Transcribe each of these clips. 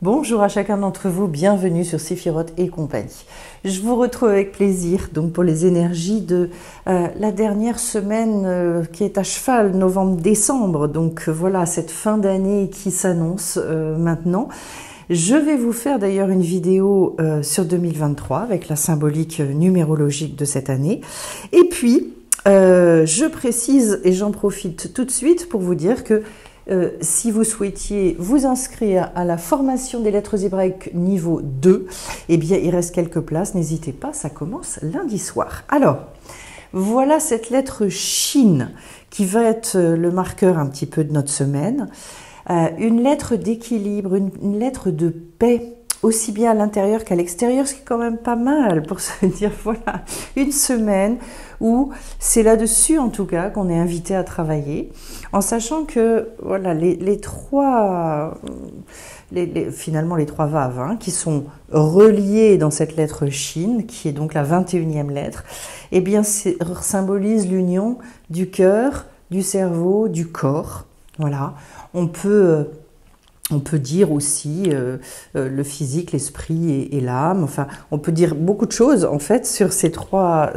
Bonjour à chacun d'entre vous, bienvenue sur Séphiroth et compagnie. Je vous retrouve avec plaisir donc pour les énergies de la dernière semaine qui est à cheval, novembre-décembre. Donc voilà, cette fin d'année qui s'annonce maintenant. Je vais vous faire d'ailleurs une vidéo sur 2023 avec la symbolique numérologique de cette année. Et puis, je précise et j'en profite tout de suite pour vous dire que si vous souhaitiez vous inscrire à la formation des lettres hébraïques niveau 2, eh bien il reste quelques places, n'hésitez pas, ça commence lundi soir. Alors, voilà cette lettre Shin qui va être le marqueur un petit peu de notre semaine. Une lettre d'équilibre, une lettre de paix, aussi bien à l'intérieur qu'à l'extérieur, ce qui est quand même pas mal pour se dire, voilà, une semaine où c'est là-dessus en tout cas qu'on est invité à travailler, en sachant que voilà, finalement les trois vaves hein, qui sont reliés dans cette lettre Shin, qui est donc la 21e lettre, eh bien symbolise l'union du cœur, du cerveau, du corps. Voilà, on peut dire aussi le physique, l'esprit et l'âme. Enfin, on peut dire beaucoup de choses en fait sur ces trois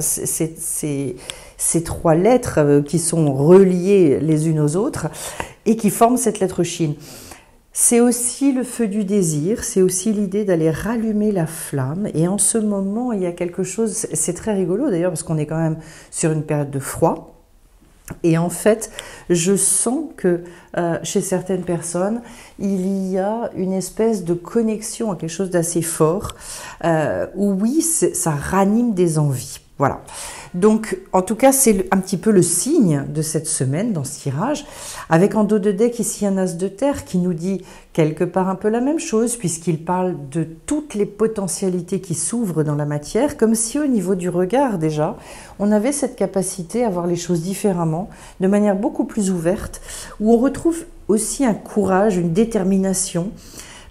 lettres qui sont reliées les unes aux autres et qui forment cette lettre Shin. C'est aussi le feu du désir, c'est aussi l'idée d'aller rallumer la flamme. Et en ce moment, il y a quelque chose, c'est très rigolo d'ailleurs parce qu'on est quand même sur une période de froid. Et en fait, je sens que chez certaines personnes, il y a une espèce de connexion à quelque chose d'assez fort, où oui, ça ranime des envies. Voilà. Donc, en tout cas, c'est un petit peu le signe de cette semaine dans ce tirage, avec en dos de deck ici un as de terre qui nous dit quelque part un peu la même chose, puisqu'il parle de toutes les potentialités qui s'ouvrent dans la matière, comme si au niveau du regard déjà, on avait cette capacité à voir les choses différemment, de manière beaucoup plus ouverte, où on retrouve aussi un courage, une détermination,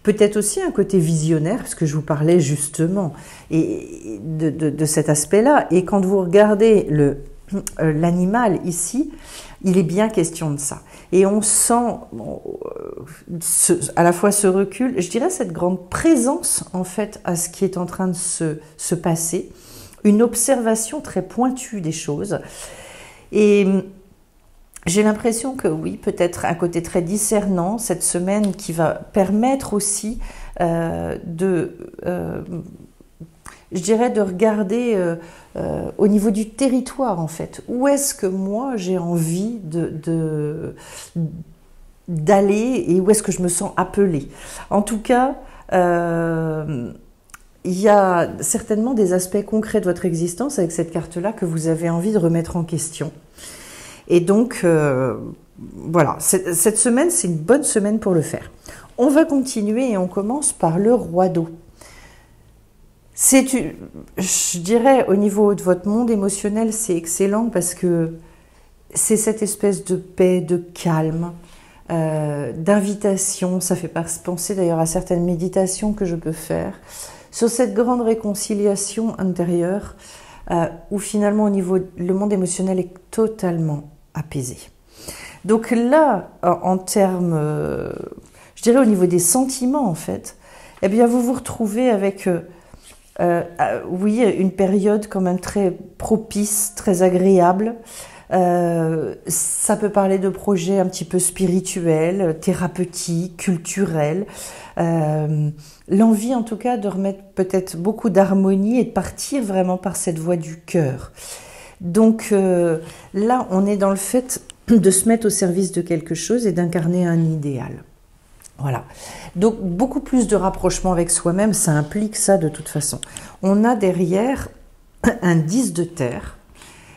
peut-être aussi un côté visionnaire, parce que je vous parlais justement de cet aspect-là. Et quand vous regardez l'animal ici, il est bien question de ça. Et on sent à la fois ce recul, je dirais cette grande présence en fait à ce qui est en train de se passer, une observation très pointue des choses. Et j'ai l'impression que oui, peut-être un côté très discernant cette semaine qui va permettre aussi je dirais de regarder au niveau du territoire en fait. Où est-ce que moi j'ai envie d'aller et où est-ce que je me sens appelée. En tout cas, il y a certainement des aspects concrets de votre existence avec cette carte-là que vous avez envie de remettre en question. Et donc, voilà, cette semaine, c'est une bonne semaine pour le faire. On va continuer et on commence par le roi d'eau. Je dirais, au niveau de votre monde émotionnel, c'est excellent parce que c'est cette espèce de paix, de calme, d'invitation. Ça fait penser d'ailleurs à certaines méditations que je peux faire sur cette grande réconciliation intérieure où finalement, au niveau, le monde émotionnel est totalement apaisé. Donc là, en termes, je dirais au niveau des sentiments en fait, eh bien vous vous retrouvez avec, oui, une période quand même très propice, très agréable. Ça peut parler de projets un petit peu spirituels, thérapeutiques, culturels. L'envie en tout cas de remettre peut-être beaucoup d'harmonie et de partir vraiment par cette voie du cœur. Donc là, on est dans le fait de se mettre au service de quelque chose et d'incarner un idéal. Voilà. Donc beaucoup plus de rapprochement avec soi-même, ça implique ça de toute façon. On a derrière un 10 de terre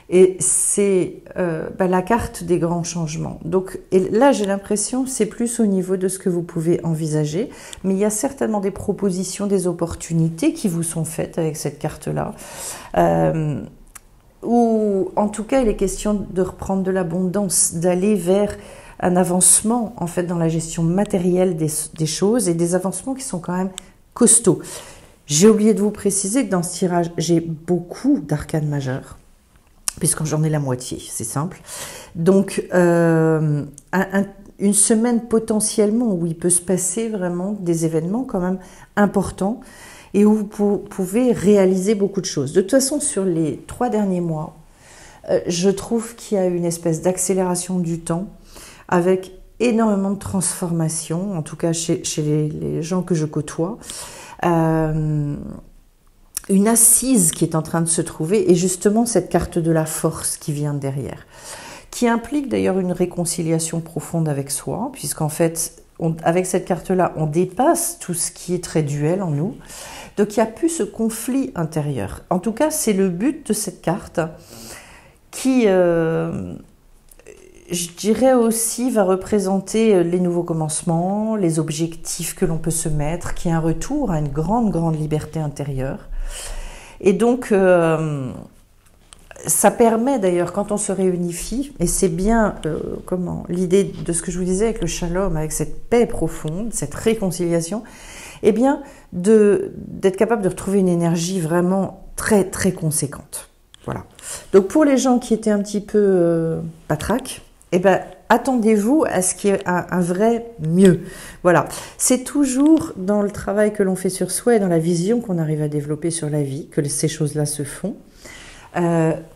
et c'est la carte des grands changements. Donc et là, j'ai l'impression c'est plus au niveau de ce que vous pouvez envisager, mais il y a certainement des propositions, des opportunités qui vous sont faites avec cette carte-là. Ou en tout cas il est question de reprendre de l'abondance, d'aller vers un avancement en fait dans la gestion matérielle des choses et des avancements qui sont quand même costauds. J'ai oublié de vous préciser que dans ce tirage, j'ai beaucoup d'arcanes majeures, puisque j'en ai la moitié, c'est simple. Donc une semaine potentiellement où il peut se passer vraiment des événements quand même importants et où vous pouvez réaliser beaucoup de choses. De toute façon, sur les 3 derniers mois, je trouve qu'il y a une espèce d'accélération du temps avec énormément de transformations, en tout cas chez les gens que je côtoie. Une assise qui est en train de se trouver et justement cette carte de la force qui vient derrière, qui implique d'ailleurs une réconciliation profonde avec soi, puisqu'en fait, avec cette carte-là, on dépasse tout ce qui est très duel en nous. Donc il n'y a plus ce conflit intérieur. En tout cas, c'est le but de cette carte qui, je dirais aussi, va représenter les nouveaux commencements, les objectifs que l'on peut se mettre, qui est un retour à une grande, grande liberté intérieure. Et donc, ça permet d'ailleurs, quand on se réunifie, et c'est bien l'idée de ce que je vous disais avec le shalom, avec cette paix profonde, cette réconciliation, eh bien, d'être capable de retrouver une énergie vraiment très, très conséquente. Voilà. Donc, pour les gens qui étaient un petit peu patraques, eh ben, attendez-vous à ce qu'il y ait un vrai mieux. Voilà. C'est toujours dans le travail que l'on fait sur soi et dans la vision qu'on arrive à développer sur la vie que ces choses-là se font.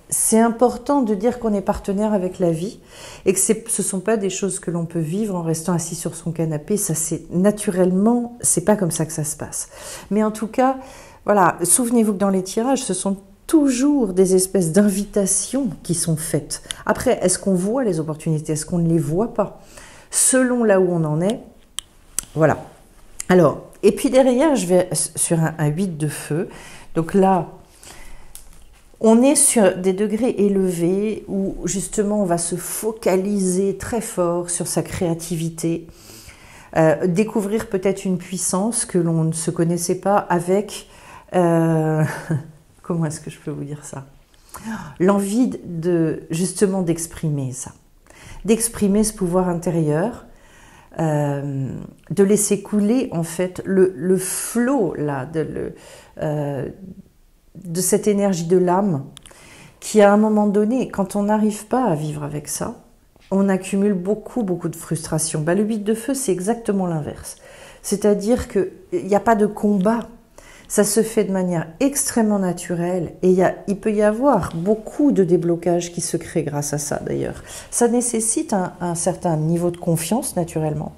C'est important de dire qu'on est partenaire avec la vie et que ce ne sont pas des choses que l'on peut vivre en restant assis sur son canapé. Ça, c'est naturellement, c'est pas comme ça que ça se passe. Mais en tout cas, voilà, souvenez-vous que dans les tirages, ce sont toujours des espèces d'invitations qui sont faites. Après, est-ce qu'on voit les opportunités? Est-ce qu'on ne les voit pas? Selon là où on en est, voilà. Alors, et puis derrière, je vais sur un 8 de feu. Donc là, on est sur des degrés élevés où justement on va se focaliser très fort sur sa créativité, découvrir peut-être une puissance que l'on ne se connaissait pas avec, comment est-ce que je peux vous dire ça? L'envie justement d'exprimer ça, d'exprimer ce pouvoir intérieur, de laisser couler en fait le flot là, de cette énergie de l'âme qui, à un moment donné, quand on n'arrive pas à vivre avec ça, on accumule beaucoup, beaucoup de frustration. Ben, le 8 de feu, c'est exactement l'inverse. C'est-à-dire qu'il n'y a pas de combat. Ça se fait de manière extrêmement naturelle et il peut y avoir beaucoup de déblocages qui se créent grâce à ça, d'ailleurs. Ça nécessite un certain niveau de confiance, naturellement.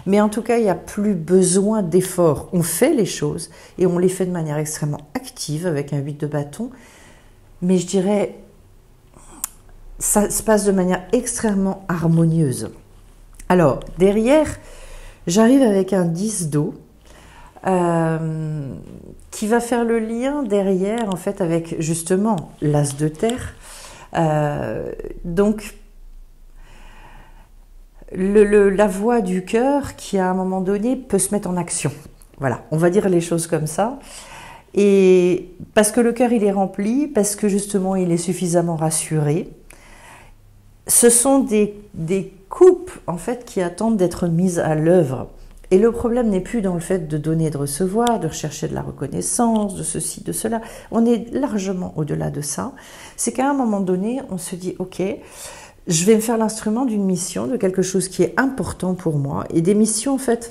Mais en tout cas, il n'y a plus besoin d'efforts. On fait les choses et on les fait de manière extrêmement active avec un 8 de bâton. Mais je dirais, ça se passe de manière extrêmement harmonieuse. Alors, derrière, j'arrive avec un 10 d'eau qui va faire le lien derrière, en fait, avec justement l'as de terre. Donc, la voix du cœur qui, à un moment donné, peut se mettre en action. Voilà, on va dire les choses comme ça. Et parce que le cœur, il est rempli, parce que justement, il est suffisamment rassuré. Ce sont des coupes, en fait, qui attendent d'être mises à l'œuvre. Et le problème n'est plus dans le fait de donner et de recevoir, de rechercher de la reconnaissance, de ceci, de cela. On est largement au-delà de ça. C'est qu'à un moment donné, on se dit, OK, je vais me faire l'instrument d'une mission, de quelque chose qui est important pour moi. Et des missions, en fait,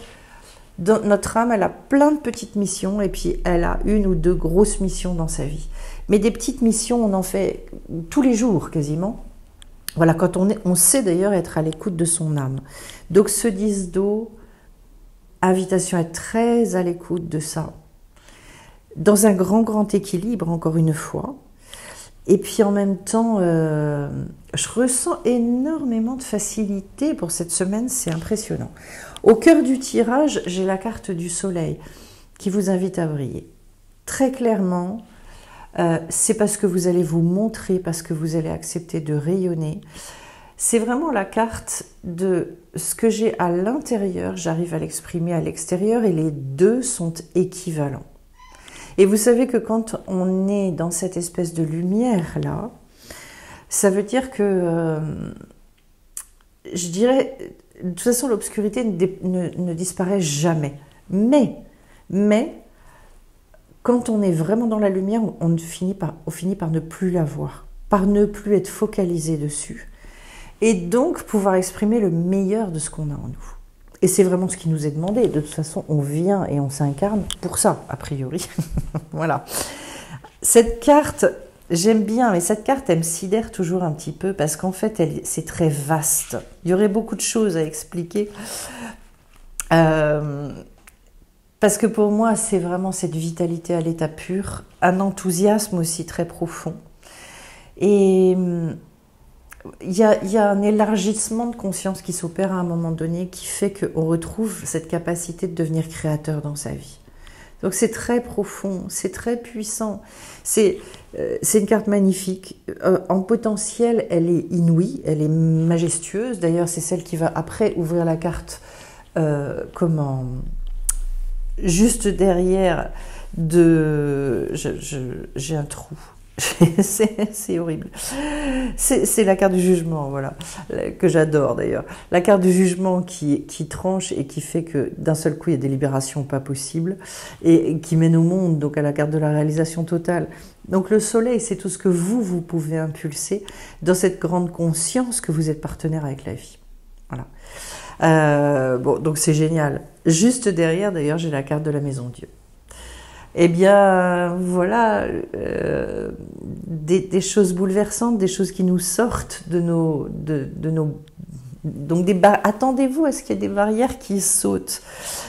notre âme, elle a plein de petites missions et puis elle a 1 ou 2 grosses missions dans sa vie. Mais des petites missions, on en fait tous les jours quasiment. Voilà, quand on sait d'ailleurs être à l'écoute de son âme. Donc ce 10 d'eau, invitation à être très à l'écoute de ça. Dans un grand, grand équilibre, encore une fois. Et puis en même temps, je ressens énormément de facilité pour cette semaine, c'est impressionnant. Au cœur du tirage, j'ai la carte du soleil qui vous invite à briller. Très clairement, c'est parce que vous allez vous montrer, parce que vous allez accepter de rayonner. C'est vraiment la carte de ce que j'ai à l'intérieur, j'arrive à l'exprimer à l'extérieur et les deux sont équivalents. Et vous savez que quand on est dans cette espèce de lumière-là, ça veut dire que, je dirais, de toute façon, l'obscurité ne disparaît jamais. Mais, quand on est vraiment dans la lumière, on finit par ne plus la voir, par ne plus être focalisé dessus. et donc pouvoir exprimer le meilleur de ce qu'on a en nous. Et c'est vraiment ce qui nous est demandé. De toute façon, on vient et on s'incarne pour ça, a priori. Voilà. Cette carte, j'aime bien, mais cette carte, elle me sidère toujours un petit peu parce qu'en fait, c'est très vaste. Il y aurait beaucoup de choses à expliquer. Parce que pour moi, c'est vraiment cette vitalité à l'état pur, un enthousiasme aussi très profond. Et il y a un élargissement de conscience qui s'opère à un moment donné qui fait qu'on retrouve cette capacité de devenir créateur dans sa vie. Donc c'est très profond, c'est très puissant. C'est une carte magnifique. En potentiel, elle est inouïe, elle est majestueuse. D'ailleurs, c'est celle qui va après ouvrir la carte juste derrière j'ai un trou. C'est horrible. C'est la carte du jugement, voilà, que j'adore d'ailleurs. La carte du jugement qui tranche et qui fait que d'un seul coup il y a des libérations pas possibles et qui mène au monde, donc à la carte de la réalisation totale. Donc le soleil, c'est tout ce que vous pouvez impulser dans cette grande conscience que vous êtes partenaire avec la vie. Voilà. Bon, donc c'est génial. Juste derrière, d'ailleurs, j'ai la carte de la Maison Dieu. Eh bien, voilà, des choses bouleversantes, des choses qui nous sortent de nos... Donc, attendez-vous à ce qu'il y ait des barrières qui sautent.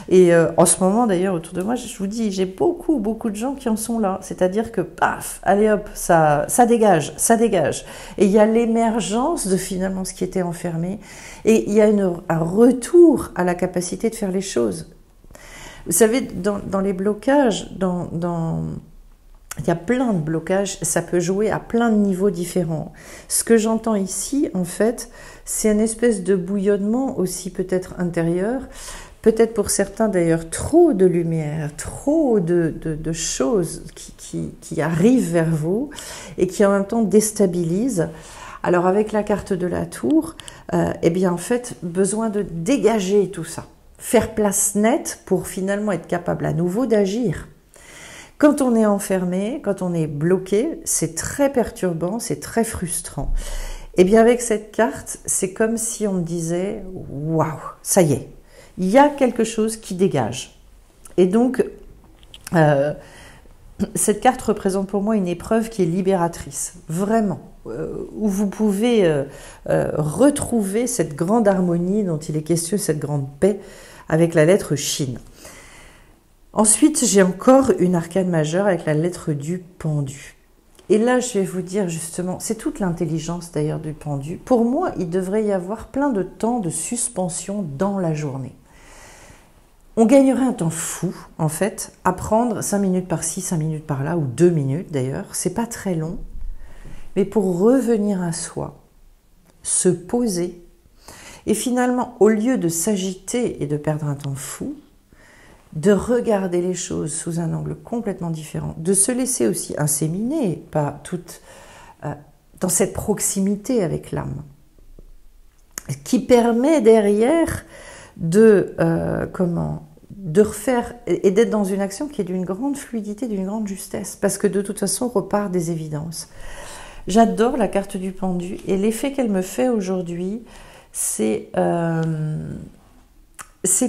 Et en ce moment, d'ailleurs, autour de moi, je vous dis, j'ai beaucoup de gens qui en sont là. C'est-à-dire que, paf, allez hop, ça dégage, ça dégage. Et il y a l'émergence de finalement ce qui était enfermé. Et il y a un retour à la capacité de faire les choses. Vous savez, dans les blocages, il y a plein de blocages, ça peut jouer à plein de niveaux différents. Ce que j'entends ici, en fait, c'est une espèce de bouillonnement aussi peut-être intérieur, peut-être pour certains d'ailleurs trop de lumière, trop de choses qui arrivent vers vous et qui en même temps déstabilisent. Alors avec la carte de la tour, eh bien en fait, besoin de dégager tout ça. Faire place nette pour finalement être capable à nouveau d'agir. Quand on est enfermé, quand on est bloqué, c'est très perturbant, c'est très frustrant. Et bien avec cette carte, c'est comme si on me disait « Waouh, ça y est, il y a quelque chose qui dégage ». Et donc, cette carte représente pour moi une épreuve qui est libératrice, vraiment, où vous pouvez retrouver cette grande harmonie dont il est question, cette grande paix, avec la lettre Shin. Ensuite, j'ai encore une arcane majeure avec la lettre du pendu. Et là, je vais vous dire justement, c'est toute l'intelligence d'ailleurs du pendu. Pour moi, il devrait y avoir plein de temps de suspension dans la journée. On gagnerait un temps fou, en fait, à prendre 5 minutes par-ci, 5 minutes par-là, ou 2 minutes d'ailleurs. C'est pas très long. Mais pour revenir à soi, se poser, et finalement, au lieu de s'agiter et de perdre un temps fou, de regarder les choses sous un angle complètement différent, de se laisser aussi inséminer, pas toute, dans cette proximité avec l'âme, qui permet derrière de refaire et d'être dans une action qui est d'une grande fluidité, d'une grande justesse, parce que de toute façon, on repart des évidences. J'adore la carte du pendu et l'effet qu'elle me fait aujourd'hui, c'est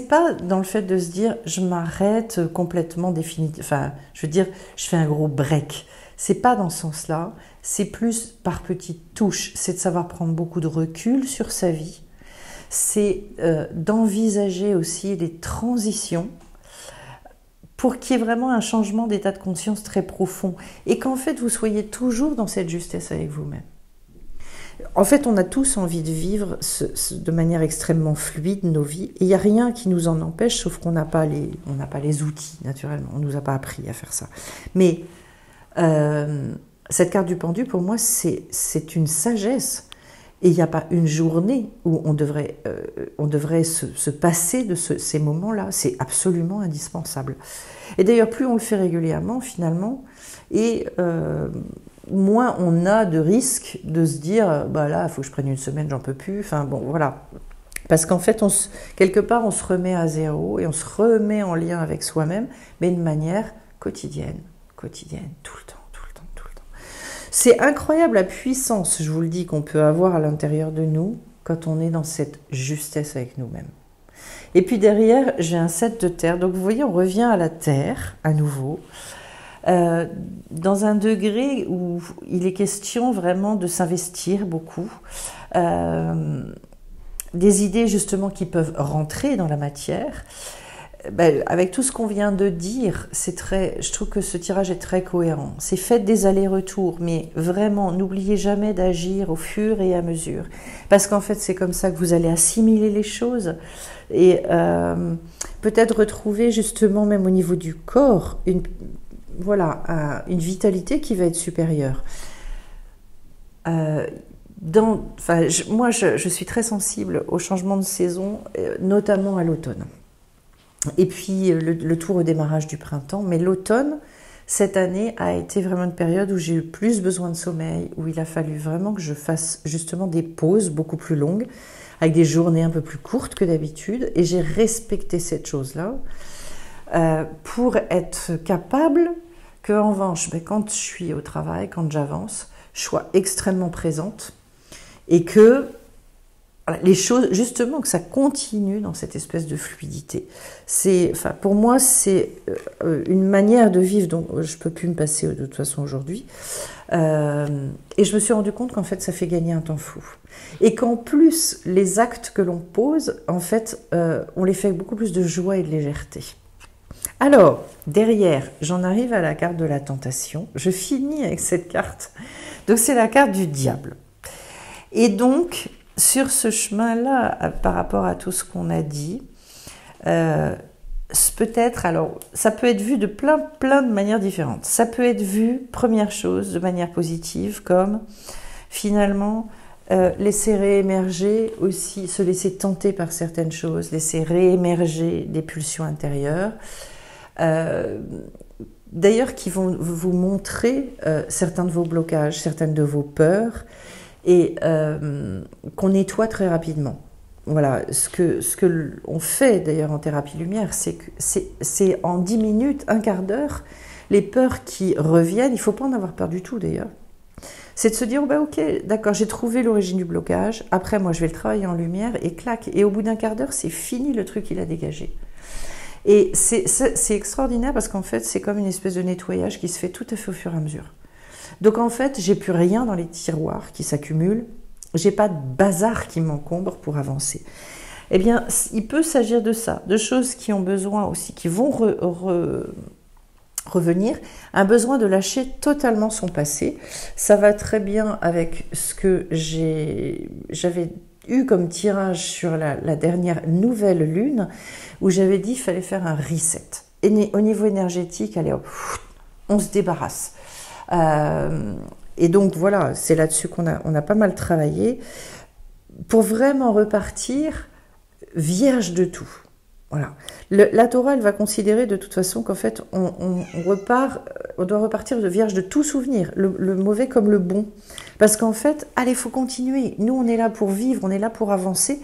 pas dans le fait de se dire je m'arrête complètement définitivement, enfin je veux dire je fais un gros break, c'est pas dans ce sens-là, c'est plus par petites touches, c'est de savoir prendre beaucoup de recul sur sa vie, c'est d'envisager aussi les transitions pour qu'il y ait vraiment un changement d'état de conscience très profond et qu'en fait vous soyez toujours dans cette justesse avec vous-même. En fait, on a tous envie de vivre de manière extrêmement fluide nos vies. Et il n'y a rien qui nous en empêche, sauf qu'on n'a pas les outils, naturellement. On ne nous a pas appris à faire ça. Mais cette carte du pendu, pour moi, c'est une sagesse. Et il n'y a pas une journée où on devrait se passer de ces moments-là. C'est absolument indispensable. Et d'ailleurs, plus on le fait régulièrement, finalement, et moins on a de risques de se dire bah là il faut que je prenne une semaine, j'en peux plus, enfin bon voilà, parce qu'en fait quelque part on se remet à zéro et on se remet en lien avec soi-même, mais de manière quotidienne, tout le temps. C'est incroyable la puissance, je vous le dis, qu'on peut avoir à l'intérieur de nous quand on est dans cette justesse avec nous-mêmes. Et puis derrière, j'ai un 7 de terre. Donc vous voyez, on revient à la terre, à nouveau, dans un degré où il est question vraiment de s'investir beaucoup. Des idées justement qui peuvent rentrer dans la matière. Avec tout ce qu'on vient de dire, je trouve que ce tirage est très cohérent. C'est faites des allers-retours, mais vraiment, n'oubliez jamais d'agir au fur et à mesure. Parce qu'en fait, c'est comme ça que vous allez assimiler les choses et peut-être retrouver justement, même au niveau du corps, une vitalité qui va être supérieure. Moi, je suis très sensible au changement de saison, notamment à l'automne. Et puis le tout redémarrage du printemps. Mais l'automne, cette année, a été vraiment une période où j'ai eu plus besoin de sommeil, où il a fallu vraiment que je fasse justement des pauses beaucoup plus longues, avec des journées un peu plus courtes que d'habitude. Et j'ai respecté cette chose-là pour être capable que, en revanche, quand je suis au travail, quand j'avance, je sois extrêmement présente et que les choses, justement, que ça continue dans cette espèce de fluidité. Pour moi, c'est une manière de vivre dont je ne peux plus me passer de toute façon aujourd'hui. Et je me suis rendu compte qu'en fait, ça fait gagner un temps fou. Et qu'en plus, les actes que l'on pose, en fait, on les fait avec beaucoup plus de joie et de légèreté. Alors, derrière, j'en arrive à la carte de la tentation. Je finis avec cette carte. Donc, c'est la carte du diable. Et donc, sur ce chemin-là, par rapport à tout ce qu'on a dit, peut-être, alors, ça peut être vu de plein de manières différentes. Ça peut être vu, première chose, de manière positive, comme finalement laisser réémerger aussi, se laisser tenter par certaines choses, laisser réémerger des pulsions intérieures, d'ailleurs qui vont vous montrer certains de vos blocages, certaines de vos peurs, et qu'on nettoie très rapidement. Voilà, ce que on fait d'ailleurs en thérapie lumière, c'est en 10 minutes, un quart d'heure, les peurs qui reviennent, il ne faut pas en avoir peur du tout d'ailleurs. C'est de se dire, ok, d'accord, j'ai trouvé l'origine du blocage, après moi je vais le travailler en lumière et clac, et au bout d'un quart d'heure, c'est fini, le truc il a dégagé. Et c'est extraordinaire parce qu'en fait, c'est comme une espèce de nettoyage qui se fait tout à fait au fur et à mesure. Donc en fait, j'ai plus rien dans les tiroirs qui s'accumulent, j'ai pas de bazar qui m'encombre pour avancer. Eh bien, il peut s'agir de ça, de choses qui ont besoin aussi, qui vont revenir, un besoin de lâcher totalement son passé. Ça va très bien avec ce que j'avais eu comme tirage sur la dernière nouvelle lune, où j'avais dit qu'il fallait faire un reset. Et au niveau énergétique, allez hop, on se débarrasse. Et donc voilà, c'est là-dessus qu'on a pas mal travaillé pour vraiment repartir vierge de tout. Voilà. La Torah, elle va considérer de toute façon qu'en fait, on doit repartir de vierge de tout souvenir, le mauvais comme le bon. Parce qu'en fait, allez, il faut continuer. Nous, on est là pour vivre, on est là pour avancer,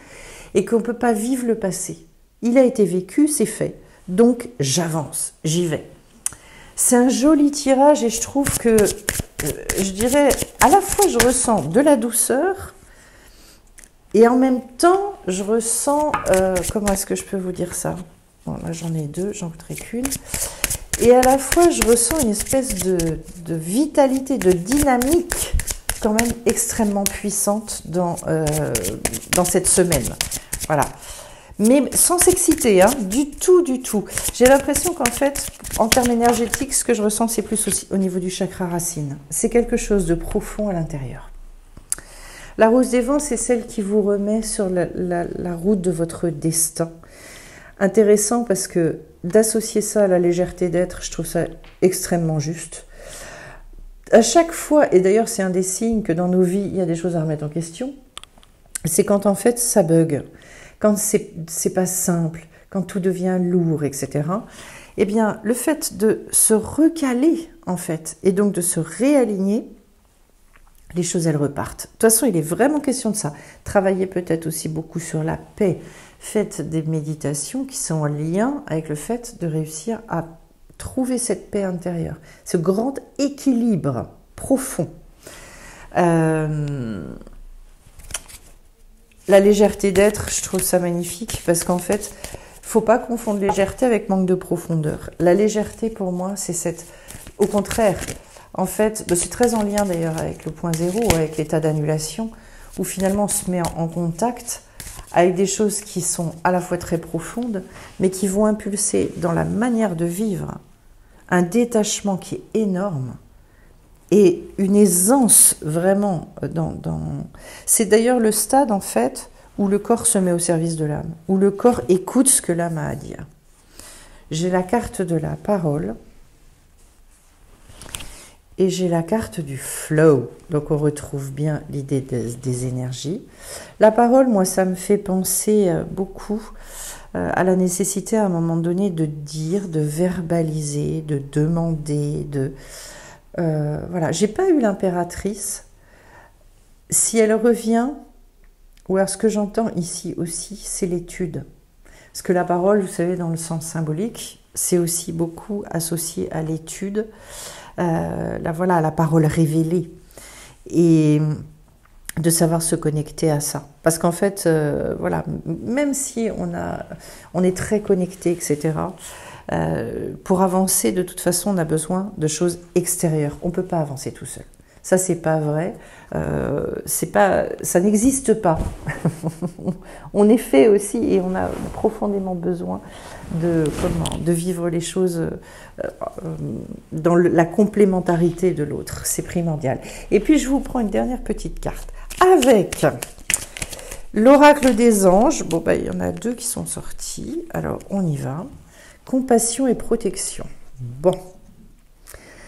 et qu'on ne peut pas vivre le passé. Il a été vécu, c'est fait. Donc, j'avance, j'y vais. C'est un joli tirage et je trouve que, je dirais, à la fois je ressens de la douceur et en même temps je ressens, comment est-ce que je peux vous dire ça? Bon, là j'en ai deux, j'en voudrais qu'une. Et à la fois je ressens une espèce de vitalité, de dynamique quand même extrêmement puissante dans cette semaine. Voilà. Mais sans s'exciter, du tout, du tout. J'ai l'impression qu'en fait, en termes énergétiques, ce que je ressens, c'est plus aussi au niveau du chakra racine. C'est quelque chose de profond à l'intérieur. La rose des vents, c'est celle qui vous remet sur la route de votre destin. Intéressant parce que d'associer ça à la légèreté d'être, je trouve ça extrêmement juste. À chaque fois, et d'ailleurs c'est un des signes que dans nos vies, il y a des choses à remettre en question, c'est quand en fait ça bug. Quand c'est pas simple, quand tout devient lourd, etc., eh bien, le fait de se recaler, en fait, et donc de se réaligner, les choses, elles repartent. De toute façon, il est vraiment question de ça. Travaillez peut-être aussi beaucoup sur la paix. Faites des méditations qui sont en lien avec le fait de réussir à trouver cette paix intérieure, ce grand équilibre profond. la légèreté d'être, je trouve ça magnifique parce qu'en fait, faut pas confondre légèreté avec manque de profondeur. La légèreté, pour moi, c'est cette... Au contraire, en fait, c'est très en lien d'ailleurs avec le point zéro, avec l'état d'annulation, où finalement on se met en contact avec des choses qui sont à la fois très profondes, mais qui vont impulser dans la manière de vivre un détachement qui est énorme et une aisance vraiment C'est d'ailleurs le stade, en fait, où le corps se met au service de l'âme, où le corps écoute ce que l'âme a à dire. J'ai la carte de la parole et j'ai la carte du flow. Donc on retrouve bien l'idée des énergies. La parole, moi, ça me fait penser beaucoup à la nécessité à un moment donné de dire, de verbaliser, de demander, voilà. J'ai pas eu l'impératrice. Si elle revient, ou alors ce que j'entends ici aussi, c'est l'étude. Parce que la parole, vous savez, dans le sens symbolique, c'est aussi beaucoup associé à l'étude, voilà, à la parole révélée. Et de savoir se connecter à ça. Parce qu'en fait, voilà, même si on est très connecté, etc., pour avancer, de toute façon, on a besoin de choses extérieures. On ne peut pas avancer tout seul. Ça, c'est pas vrai. Ça n'existe pas. On est fait aussi et on a profondément besoin de vivre les choses dans la complémentarité de l'autre. C'est primordial. Et puis, je vous prends une dernière petite carte avec l'oracle des anges. Bon, il y en a 2 qui sont sortis. Alors, on y va. Compassion et protection. Bon.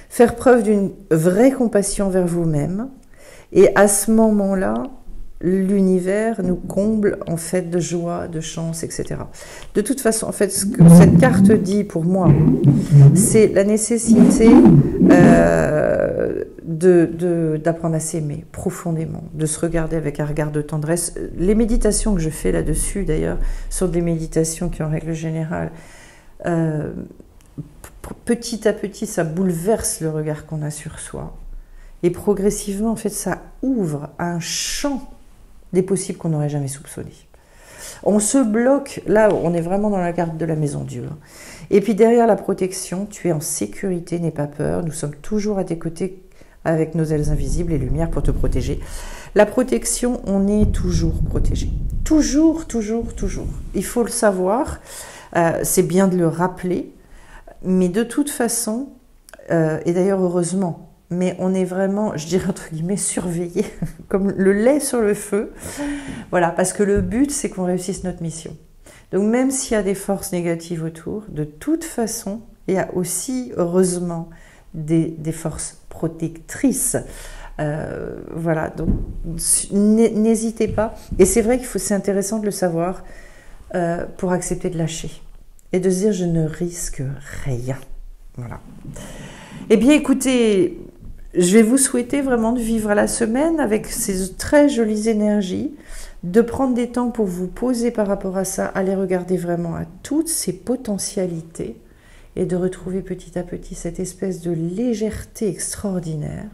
Faire preuve d'une vraie compassion vers vous-même. Et à ce moment-là, l'univers nous comble en fait de joie, de chance, etc. De toute façon, en fait, ce que cette carte dit pour moi, c'est la nécessité d'apprendre à s'aimer profondément, de se regarder avec un regard de tendresse. Les méditations que je fais là-dessus, d'ailleurs, sont des méditations qui, en règle générale, petit à petit, ça bouleverse le regard qu'on a sur soi. Et progressivement, en fait, ça ouvre un champ des possibles qu'on n'aurait jamais soupçonnés. On se bloque, là, on est vraiment dans la carte de la maison Dieu. Et puis derrière la protection, tu es en sécurité, n'aie pas peur. Nous sommes toujours à tes côtés avec nos ailes invisibles et lumière pour te protéger. La protection, on est toujours protégé. Toujours, toujours, toujours. Il faut le savoir, c'est bien de le rappeler, mais de toute façon, et d'ailleurs heureusement, mais on est vraiment, je dirais entre guillemets, surveillé, comme le lait sur le feu. Voilà, parce que le but, c'est qu'on réussisse notre mission. Donc même s'il y a des forces négatives autour, de toute façon, il y a aussi, heureusement, des forces protectrices. Voilà, donc n'hésitez pas. Et c'est vrai c'est intéressant de le savoir pour accepter de lâcher. Et de se dire, je ne risque rien. Voilà. Eh bien, écoutez, je vais vous souhaiter vraiment de vivre la semaine avec ces très jolies énergies, de prendre des temps pour vous poser par rapport à ça, aller regarder vraiment à toutes ces potentialités et de retrouver petit à petit cette espèce de légèreté extraordinaire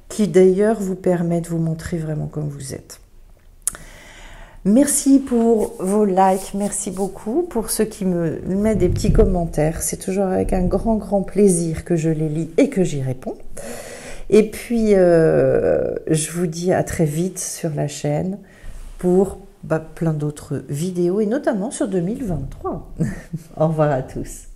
qui d'ailleurs vous permet de vous montrer vraiment comme vous êtes. Merci pour vos likes, merci beaucoup pour ceux qui me mettent des petits commentaires. C'est toujours avec un grand, grand plaisir que je les lis et que j'y réponds. Et puis, je vous dis à très vite sur la chaîne pour plein d'autres vidéos et notamment sur 2023. Au revoir à tous.